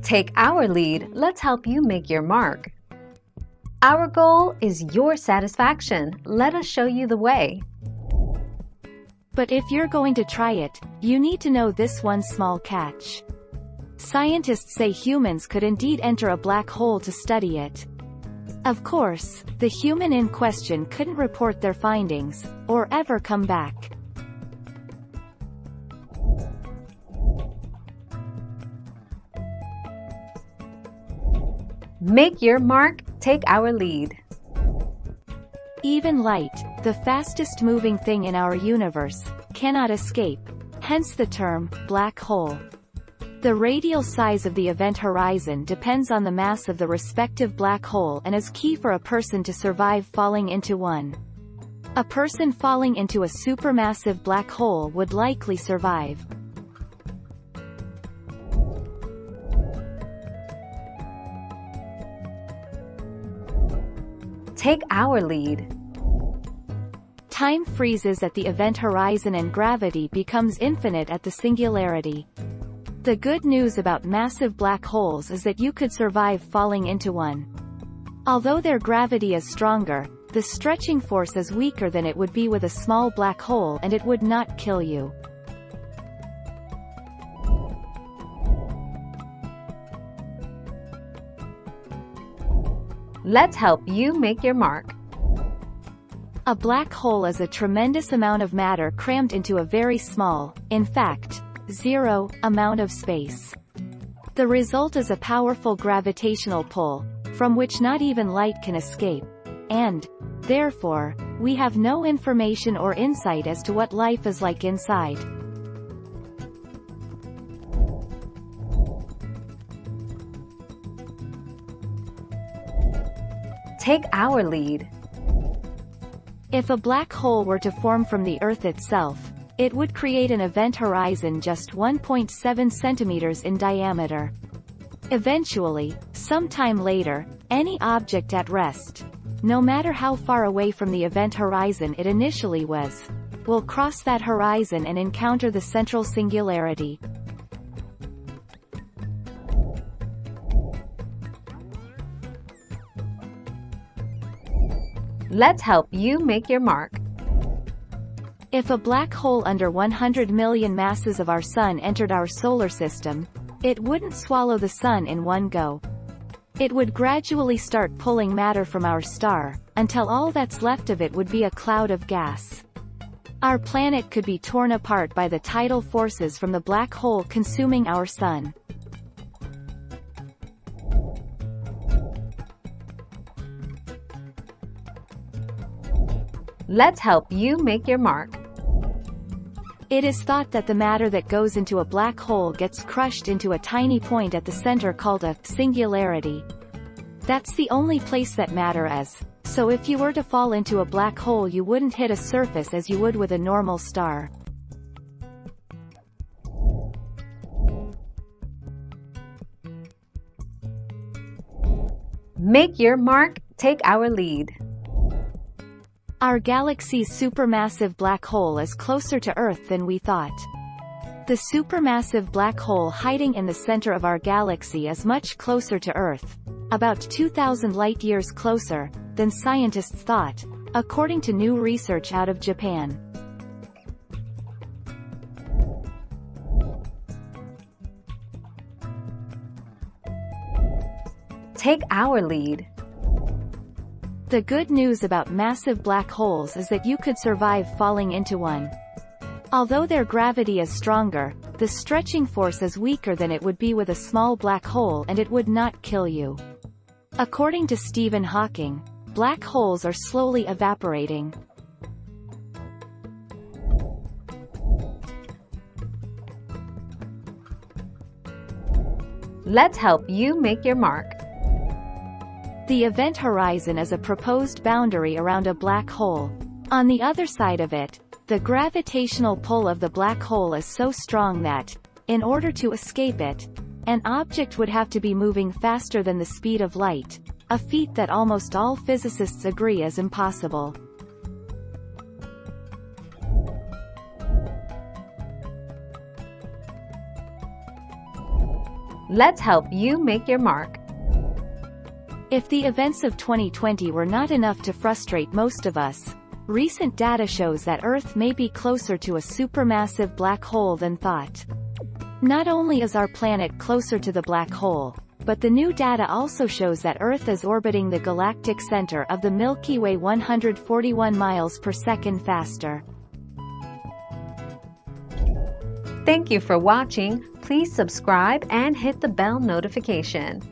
Take our lead, let's help you make your mark. Our goal is your satisfaction. Let us show you the way. But if you're going to try it, you need to know this one small catch. Scientists say humans could indeed enter a black hole to study it. Of course, the human in question couldn't report their findings, or ever come back. Make your mark, take our lead. Even light, the fastest moving thing in our universe, cannot escape, hence the term, black hole. The radial size of the event horizon depends on the mass of the respective black hole and is key for a person to survive falling into one. A person falling into a supermassive black hole would likely survive. Take our lead. Time freezes at the event horizon and gravity becomes infinite at the singularity. The good news about massive black holes is that you could survive falling into one. Although their gravity is stronger, the stretching force is weaker than it would be with a small black hole and it would not kill you. Let's help you make your mark. A black hole is a tremendous amount of matter crammed into a very small, in fact, zero, amount of space. The result is a powerful gravitational pull, from which not even light can escape, and, therefore, we have no information or insight as to what life is like inside. Take our lead. If a black hole were to form from the Earth itself, it would create an event horizon just 1.7 centimeters in diameter. Eventually, sometime later, any object at rest, no matter how far away from the event horizon it initially was, will cross that horizon and encounter the central singularity. Let's help you make your mark. If a black hole under 100 million masses of our Sun entered our solar system, it wouldn't swallow the Sun in one go. It would gradually start pulling matter from our star, until all that's left of it would be a cloud of gas. Our planet could be torn apart by the tidal forces from the black hole consuming our Sun. Let's help you make your mark. It is thought that the matter that goes into a black hole gets crushed into a tiny point at the center called a singularity. That's the only place that matter is, so if you were to fall into a black hole you wouldn't hit a surface as you would with a normal star. Make your mark, take our lead. Our galaxy's supermassive black hole is closer to Earth than we thought. The supermassive black hole hiding in the center of our galaxy is much closer to Earth, about 2,000 light-years closer, than scientists thought, according to new research out of Japan. Take our lead. The good news about massive black holes is that you could survive falling into one. Although their gravity is stronger, the stretching force is weaker than it would be with a small black hole and it would not kill you. According to Stephen Hawking, black holes are slowly evaporating. Let's help you make your mark. The event horizon is a proposed boundary around a black hole. On the other side of it, the gravitational pull of the black hole is so strong that, in order to escape it, an object would have to be moving faster than the speed of light, a feat that almost all physicists agree is impossible. Let's help you make your mark. If the events of 2020 were not enough to frustrate most of us, recent data shows that Earth may be closer to a supermassive black hole than thought. Not only is our planet closer to the black hole, but the new data also shows that Earth is orbiting the galactic center of the Milky Way 141 miles per second faster. Thank you for watching. Please subscribe and hit the bell notification.